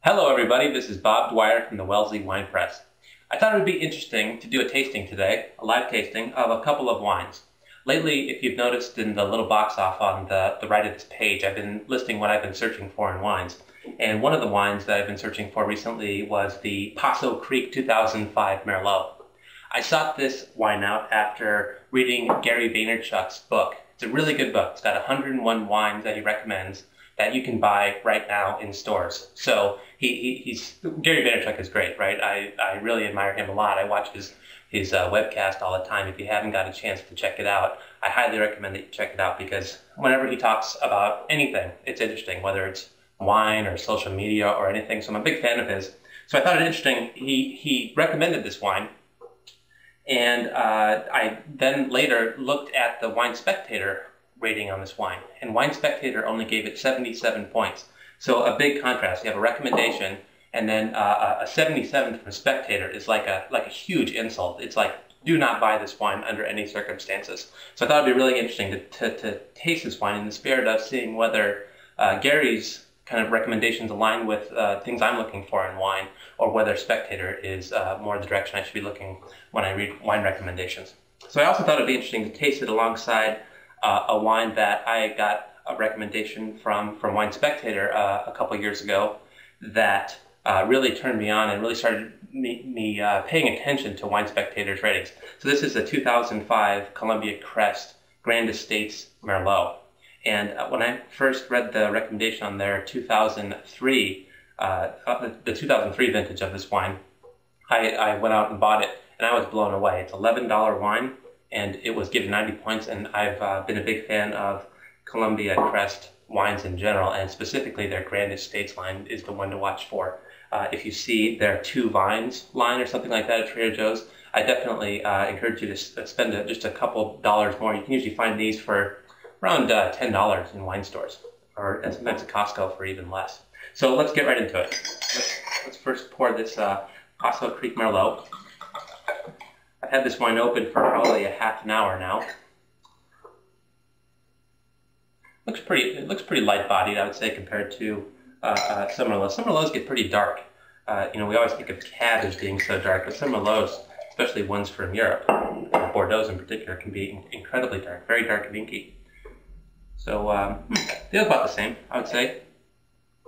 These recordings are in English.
Hello everybody, this is Bob Dwyer from the Wellesley Wine Press. I thought it would be interesting to do a tasting today, a live tasting of a couple of wines. Lately, if you've noticed in the little box off on the right of this page, I've been listing what I've been searching for in wines. And one of the wines that I've been searching for recently was the Paso Creek 2005 Merlot. I sought this wine out after reading Gary Vaynerchuk's book. It's a really good book. It's got 101 wines that he recommends that you can buy right now in stores. So Gary Vaynerchuk is great, right? I really admire him a lot. I watch his webcast all the time. If you haven't got a chance to check it out, I highly recommend that you check it out because whenever he talks about anything, it's interesting, whether it's wine or social media or anything. So I'm a big fan of his. So I thought it interesting. He recommended this wine. And I then later looked at the Wine Spectator rating on this wine, and Wine Spectator only gave it 77 points. So a big contrast. You have a recommendation, and then a 77 from Spectator is like a huge insult. It's like, do not buy this wine under any circumstances. So I thought it'd be really interesting to taste this wine in the spirit of seeing whether Gary's kind of recommendations align with things I'm looking for in wine, or whether Spectator is more the direction I should be looking when I read wine recommendations. So I also thought it'd be interesting to taste it alongside a wine that I got a recommendation from Wine Spectator a couple years ago that really turned me on and really started me paying attention to Wine Spectator's ratings. So this is the 2005 Columbia Crest Grand Estates Merlot. And when I first read the recommendation on their 2003, the 2003 vintage of this wine, I went out and bought it, and I was blown away. It's $11 wine, and it was given 90 points, and I've been a big fan of Columbia Crest wines in general, and specifically their Grand Estates line is the one to watch for. If you see their Two Vines line or something like that at Trader Joe's, I definitely encourage you to spend just a couple dollars more. You can usually find these for around $10 in wine stores, or sometimes at Costco for even less. So let's get right into it. Let's first pour this Paso Creek Merlot. I've had this wine open for probably a half an hour now. It looks pretty light-bodied, I would say, compared to some Merlots. Some Merlots get pretty dark. We always think of Cab as being so dark, but some Merlots, especially ones from Europe, Bordeaux in particular, can be incredibly dark, very dark and inky. So they look about the same, I would say.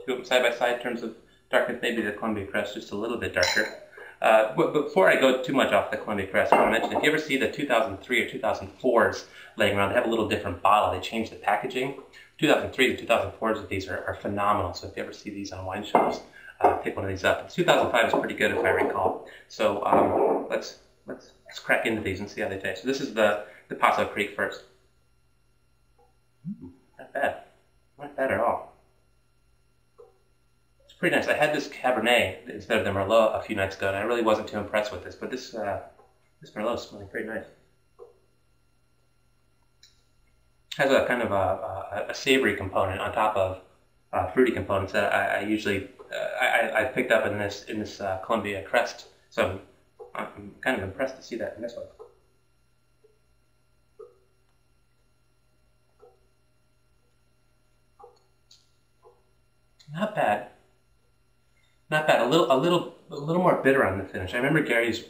Two of them side by side in terms of darkness. Maybe the Columbia Crest just a little bit darker. But before I go too much off the Columbia Crest, I want to mention, if you ever see the 2003 or 2004s laying around, they have a little different bottle. They changed the packaging. 2003 to 2004s of these are phenomenal. So if you ever see these on wine shows, pick one of these up. 2005 is pretty good if I recall. So let's crack into these and see how they taste. So this is the Paso Creek first. Not bad. Not bad at all. It's pretty nice. I had this Cabernet instead of the Merlot a few nights ago, and I really wasn't too impressed with this, but this Merlot is smelling pretty nice. Has a kind of a savory component on top of fruity components that I usually I picked up in this Columbia Crest. So I'm kind of impressed to see that in this one. Not bad. Not bad. A little more bitter on the finish. I remember Gary's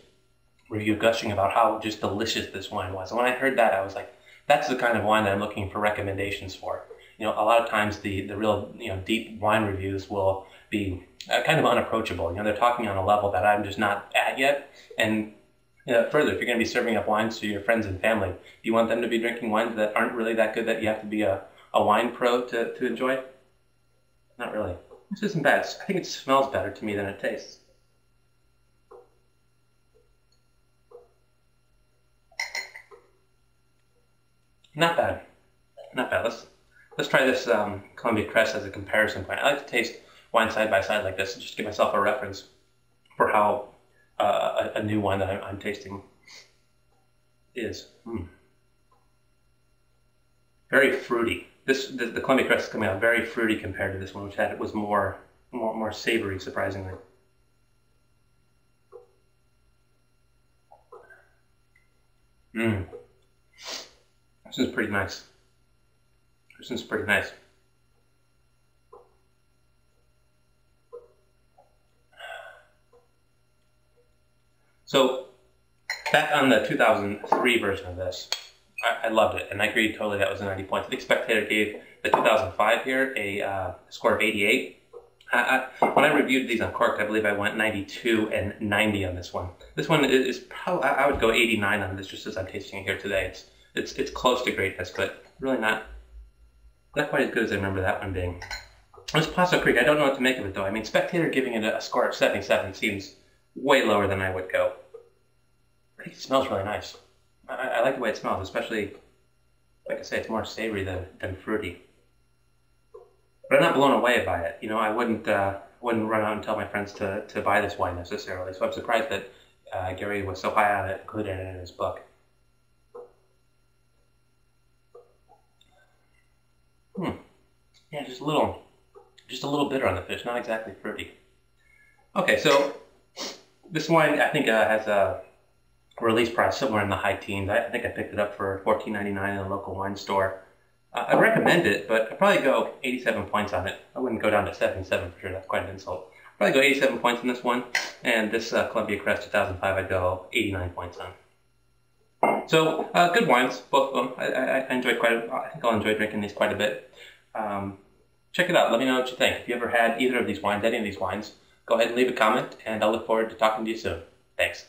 review gushing about how just delicious this wine was. And when I heard that, I was like, that's the kind of wine that I'm looking for recommendations for. A lot of times the real deep wine reviews will be kind of unapproachable. They're talking on a level that I'm just not at yet. And further, if you're going to be serving up wines to your friends and family, do you want them to be drinking wines that aren't really that good that you have to be a wine pro to enjoy? Not really. This isn't bad. I think it smells better to me than it tastes. Not bad. Not bad. Let's try this Columbia Crest as a comparison point. I like to taste wine side by side like this and just give myself a reference for how a new wine that I'm tasting is. Very fruity. The Columbia Crest is coming out very fruity compared to this one, which was more savory, surprisingly. This is pretty nice. This is pretty nice. So back on the 2003 version of this, I loved it, and I agree totally that was a 90 points. I think Spectator gave the 2005 here a score of 88. When I reviewed these on Corked, I believe I went 92 and 90 on this one. This one is probably, I would go 89 on this just as I'm tasting it here today. It's close to greatness, but really not quite as good as I remember that one being. This Paso Creek, I don't know what to make of it though. I mean, Spectator giving it a score of 77 seems way lower than I would go. I think it smells really nice. I like the way it smells, especially, like I say, it's more savory than fruity. But I'm not blown away by it. You know, I wouldn't run out and tell my friends to buy this wine necessarily. So I'm surprised that Gary was so high on it, included it in his book. Yeah, just a little bitter on the fish, not exactly fruity. Okay, so this wine I think has a release price somewhere in the high teens. I think I picked it up for $14.99 in a local wine store. I recommend it, but I'd probably go 87 points on it. I wouldn't go down to 77 for sure. That's quite an insult. I'd probably go 87 points on this one, and this Columbia Crest 2005 I'd go 89 points on. So good wines, both of them. I enjoyed I think I'll enjoy drinking these quite a bit. Check it out. Let me know what you think. If you ever had either of these wines, any of these wines, go ahead and leave a comment, and I'll look forward to talking to you soon. Thanks.